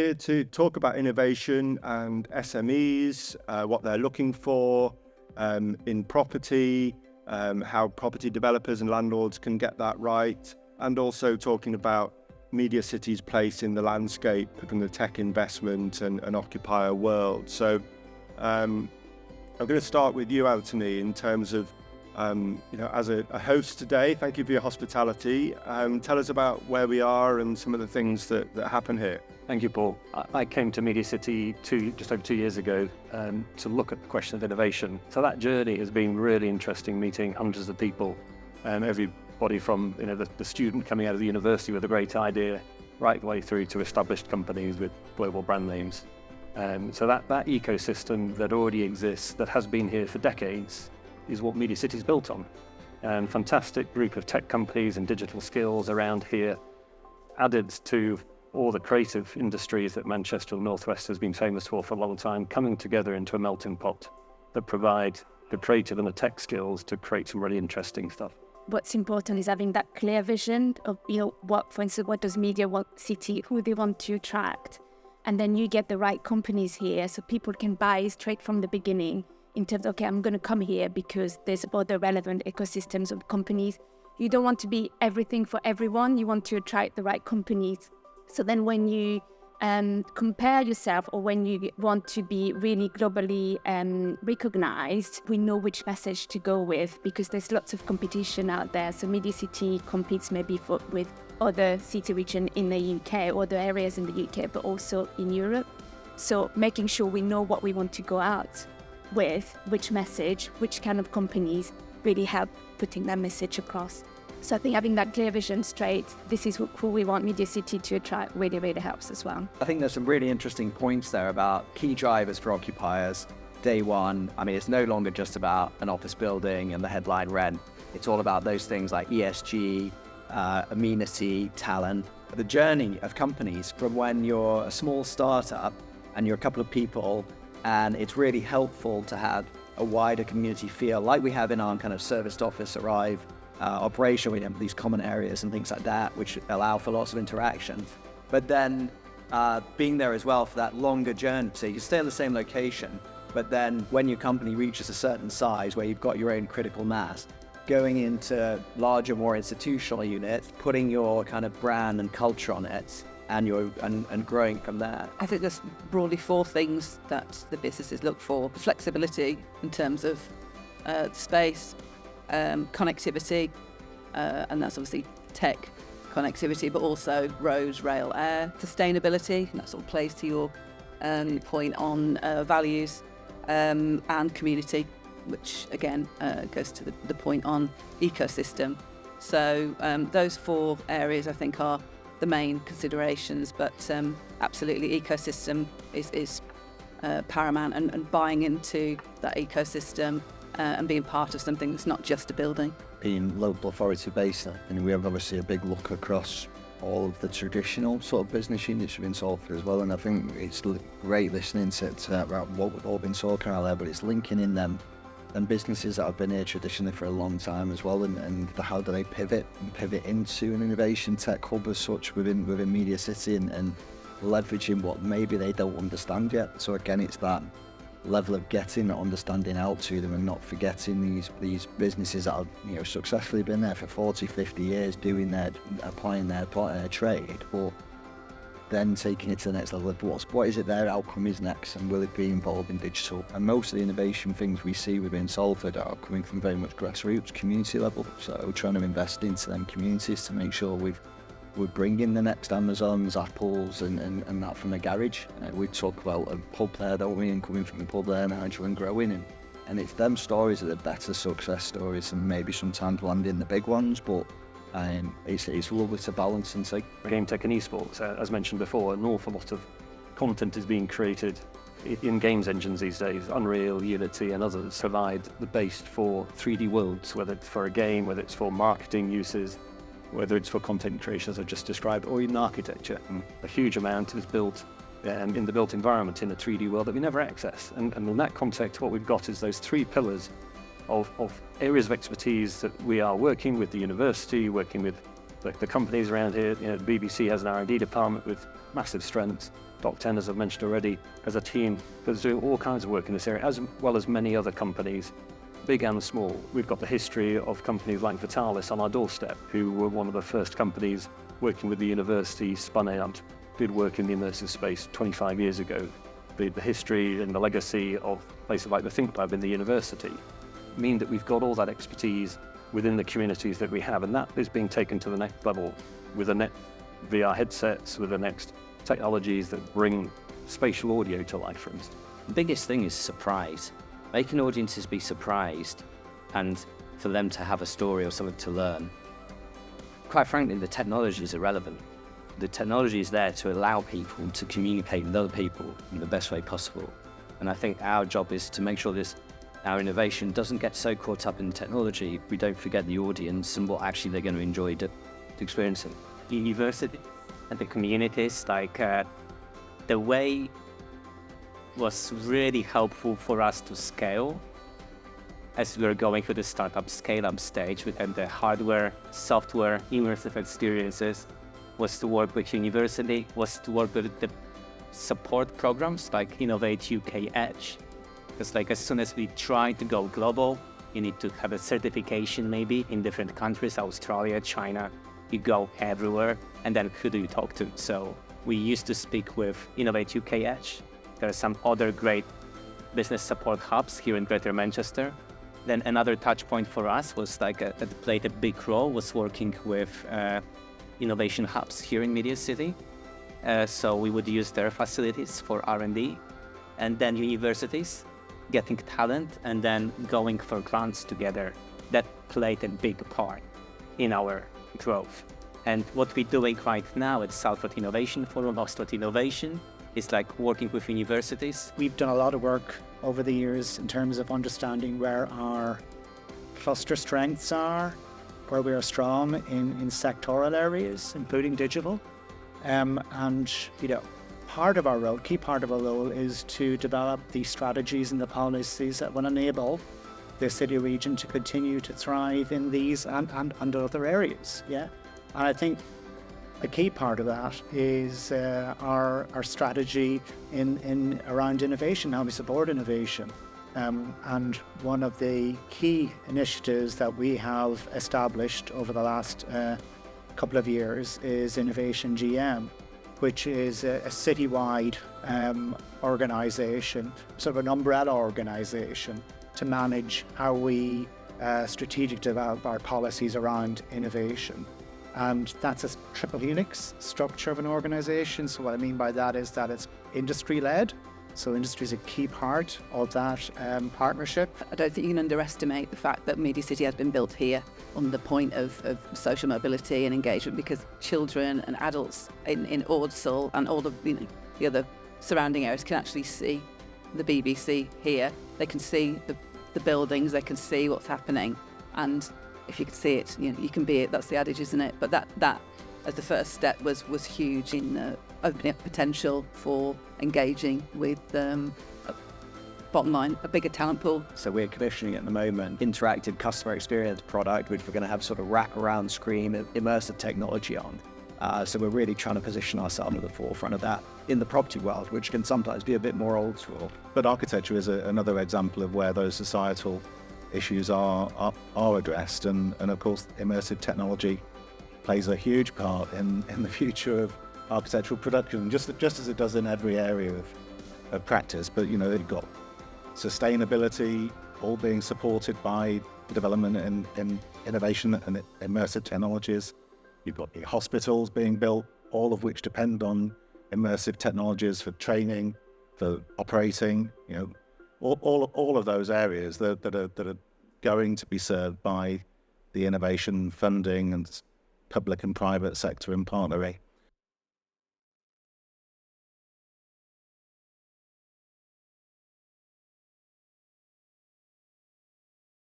here to talk about innovation and SMEs, what they're looking for in property, how property developers and landlords can get that right, and also talking about MediaCity's place in the landscape and the tech investment and occupier world. So I'm going to start with you, Anthony, in terms of as a host today. Thank you for your hospitality. Tell us about where we are and some of the things that happen here. Thank you, Paul. I came to MediaCity just over 2 years ago to look at the question of innovation. So that journey has been really interesting, meeting hundreds of people, everybody from the student coming out of the university with a great idea, right the way through to established companies with global brand names. So that ecosystem that already exists, that has been here for decades, is what MediaCity is built on. And fantastic group of tech companies and digital skills around here, added to all the creative industries that Manchester and North West has been famous for a long time, coming together into a melting pot that provide the creative and the tech skills to create some really interesting stuff. What's important is having that clear vision of, for instance, what does MediaCity, who they want to attract. And then you get the right companies here so people can buy straight from the beginning in terms of, okay, I'm going to come here because there's other relevant ecosystems of companies. You don't want to be everything for everyone. You want to attract the right companies. So then when you compare yourself, or when you want to be really globally recognized, we know which message to go with, because there's lots of competition out there. So MediaCity competes maybe with other city regions in the UK, or other areas in the UK, but also in Europe. So making sure we know what we want to go out with, which message, which kind of companies, really help putting that message across. So I think having that clear vision straight, this is who we want MediaCity to attract, really, really helps as well. I think there's some really interesting points there about key drivers for occupiers. Day one, it's no longer just about an office building and the headline rent. It's all about those things like ESG, amenity, talent. The journey of companies from when you're a small startup and you're a couple of people, and it's really helpful to have a wider community feel like we have in our kind of serviced office arrive operation. We have these common areas and things like that, which allow for lots of interaction. But then being there as well for that longer journey. So you stay in the same location, but then when your company reaches a certain size where you've got your own critical mass, going into larger, more institutional units, putting your kind of brand and culture on it, and growing from there. I think there's broadly 4 things that the businesses look for. Flexibility in terms of space, connectivity, and that's obviously tech connectivity, but also roads, rail, air. Sustainability, and that sort of plays to your point on values, and community, which again goes to the point on ecosystem. So those 4 areas I think are the main considerations, but absolutely ecosystem is paramount, and buying into that ecosystem and being part of something that's not just a building. Being local authority based, and we have obviously a big look across all of the traditional sort of business units within Salford as well, and I think it's great listening to what we've all been talking about there, but it's linking in them and businesses that have been here traditionally for a long time as well, and how do they pivot into an innovation tech hub as such within MediaCity, and leveraging what maybe they don't understand yet. So again, it's that level of getting that understanding out to them and not forgetting these businesses that have successfully been there for 40, 50 years applying their trade, but then taking it to the next level of what is it their outcome is next, and will it be involved in digital? And most of the innovation things we see within Salford are coming from very much grassroots, community level. So we're trying to invest into them communities to make sure we're bringing the next Amazons, Apples, and that from the garage. We talk about a pub there, don't we, and coming from the pub there, Nigel, and growing. And it's them stories that are better success stories, and maybe sometimes landing the big ones, but it's lovely to balance and see. Game tech and esports, as mentioned before, an awful lot of content is being created in games engines these days. Unreal, Unity and others provide the base for 3D worlds, whether it's for a game, whether it's for marketing uses, whether it's for content creation, as I just described, or in architecture. And a huge amount is built in the built environment in a 3D world that we never access. And in that context, what we've got is those 3 pillars of areas of expertise that we are working with the university, working with the companies around here, the BBC has an R&D department with massive strengths. Doc 10, as I've mentioned already, has a team that's doing all kinds of work in this area, as well as many other companies, big and small. We've got the history of companies like Vitalis on our doorstep, who were one of the first companies working with the university, spun out, did work in the immersive space 25 years ago. The history and the legacy of places like the Think Lab in the university mean that we've got all that expertise within the communities that we have, and that is being taken to the next level with the next VR headsets, with the next technologies that bring spatial audio to life, for instance. The biggest thing is surprise. Making audiences be surprised and for them to have a story or something to learn. Quite frankly, the technology is irrelevant. The technology is there to allow people to communicate with other people in the best way possible. And I think our job is to make sure our innovation doesn't get so caught up in technology, we don't forget the audience and what actually they're going to enjoy experiencing. University and the communities, the way was really helpful for us to scale as we were going through the startup scale-up stage within the hardware, software, immersive experiences, was to work with university, was to work with the support programs like Innovate UK Edge. Because as soon as we try to go global, you need to have a certification maybe in different countries, Australia, China, you go everywhere, and then who do you talk to? So we used to speak with Innovate UK Edge. There are some other great business support hubs here in Greater Manchester. Then another touch point for us was that played a big role was working with innovation hubs here in MediaCity. So we would use their facilities for R&D, and then universities getting talent and then going for grants together. That played a big part in our growth. And what we're doing right now at Salford Innovation Forum, Oxford Innovation, is working with universities. We've done a lot of work over the years in terms of understanding where our cluster strengths are, where we are strong in sectoral areas, including digital. Part of our role, key part of our role is to develop the strategies and the policies that will enable the city region to continue to thrive in these and other areas. Yeah, and I think a key part of that is our strategy in around innovation, how we support innovation. And one of the key initiatives that we have established over the last couple of years is Innovation GM, which is a citywide organisation, sort of an umbrella organisation to manage how we strategically develop our policies around innovation. And that's a triple helix structure of an organisation. So what I mean by that is that it's industry-led. So industry is a key part of that partnership. I don't think you can underestimate the fact that MediaCity has been built here on the point of social mobility and engagement, because children and adults in Ordsall and all of the other surrounding areas can actually see the BBC here. They can see the buildings, they can see what's happening, and if you can see it, you can be it. That's the adage, isn't it? But that as the first step was huge in opening up potential for engaging with bottom line, a bigger talent pool. So we're commissioning at the moment interactive customer experience product, which we're going to have sort of wrap-around screen immersive technology on. So we're really trying to position ourselves at the forefront of that in the property world, which can sometimes be a bit more old school. But architecture is another example of where those societal issues are addressed, and of course immersive technology plays a huge part in the future of architectural production, just as it does in every area of practice. But you've got sustainability all being supported by the development in innovation and immersive technologies. You've got the hospitals being built, all of which depend on immersive technologies for training, for operating. All of those areas that are going to be served by the innovation funding and public and private sector in partnering.